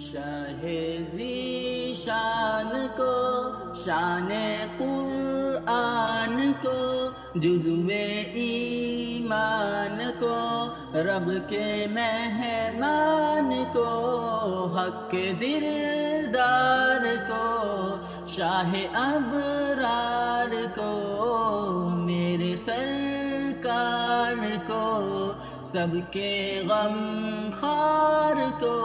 شاہ ذی شان کو، شان قرآن کو، جزو ایمان کو، رب کے مہمان کو، حق کے دلدار کو، شاہ ابرار کو، میرے سرکار کو، سب کے غم خار کو،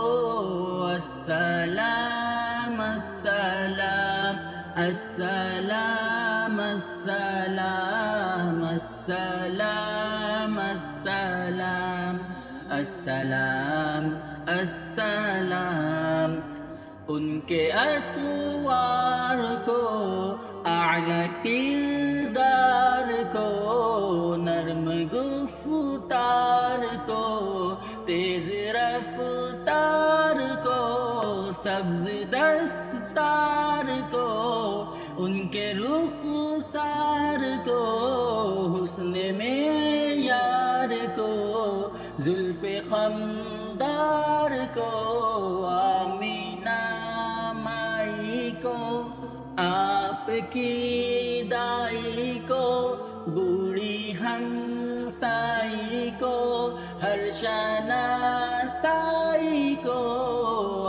السلام السلام السلام السلام السلام السلام السلام السلام، ان کے اطوار کو، اعلی کردار کو، نرم گفتار کو، تیز رفتار کو، سبز دستار کو، ان کے رخسار کو، حسن معیار کو، زلف خمدار کو، آمینہ مائی کو، آپ کی دائی کو، بوڑھی ہمسائی کو، ہر شناسائی کو،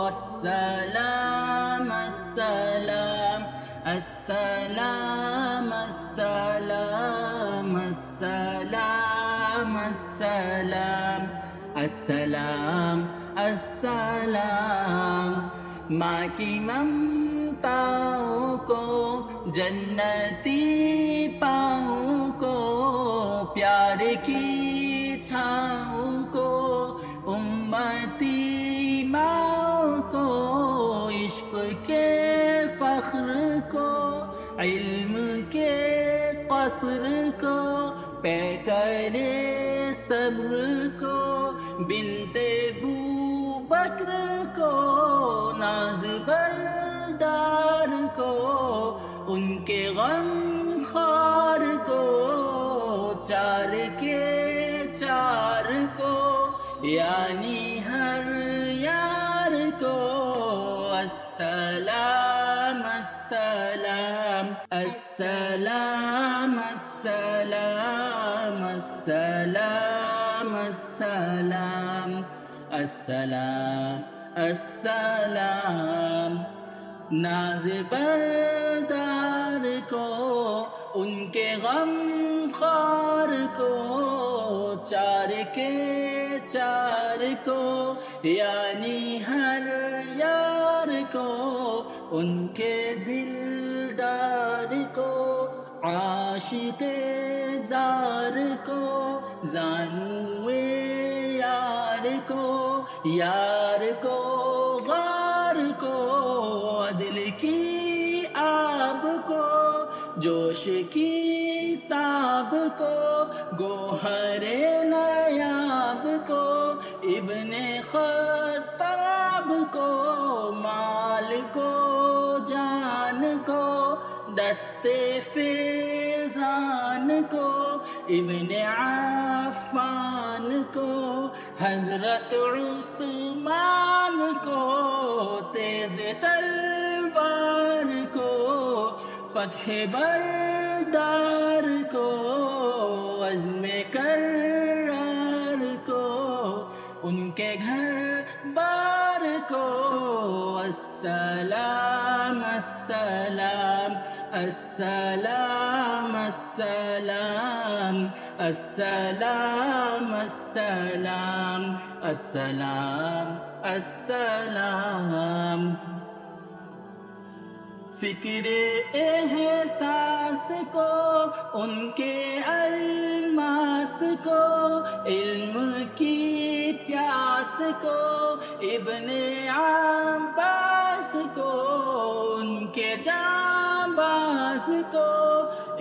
السلام السلام السلام السلام السلام السلام السلام السلام، ماں کی ممتاؤں کو، جنتی پاؤں کو، پیار کی چھاؤں کو، امتی ماں کو، عشق کے فخر کو، علم کے قصر کو، پیکر صبر کو، بنت بکر کو، ناز بردار کو، ان کے غم خار کو، چار کے چار کو، یعنی ہر یار کو، السلام السلام السلام السلام السلام السلام السلام السلام، ناز بردار کو، ان کے غم خار کو، چار کے چار کو، یعنی ہر یار کو، ان کے دلدار کو، عاشق زار کو، زانو یار کو، یار کو غار کو، عدل کی آب کو، جوش کی تاب کو، گوہر نیاب کو، ابن خطاب کو، مال کو جان کو، دست فیضان کو، ابن عفان کو، حضرت عثمان کو، تیز تلوار کو، فتح بردار کو، عزم کرار کو، ان کے گھر بار کو، السلام السلام السلام السلام السلام السلام السلام السلام، فکر احساس کو، ان کے الماس کو، علم کی پیاس کو، ابن عباس کو، ان کے جانباز کو،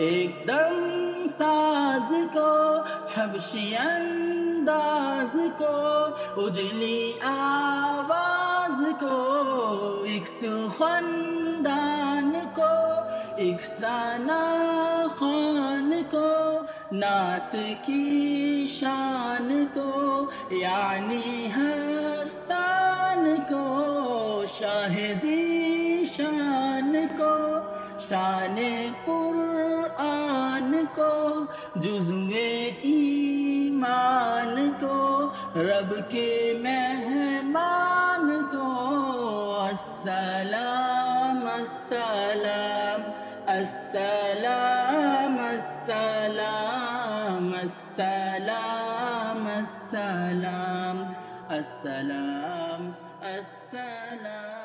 ایک دم ساز کو، حبشی انداز کو، اجلی آواز کو، ایک خاندان کو، ایک ثنا خان کو، نعت کی شان کو، یعنی حسان کو، شان قرآن کو، جزوِ ایمان کو، رب کے مہمان کو، السلام السلام السلام السلام السلام السلام السلام السلام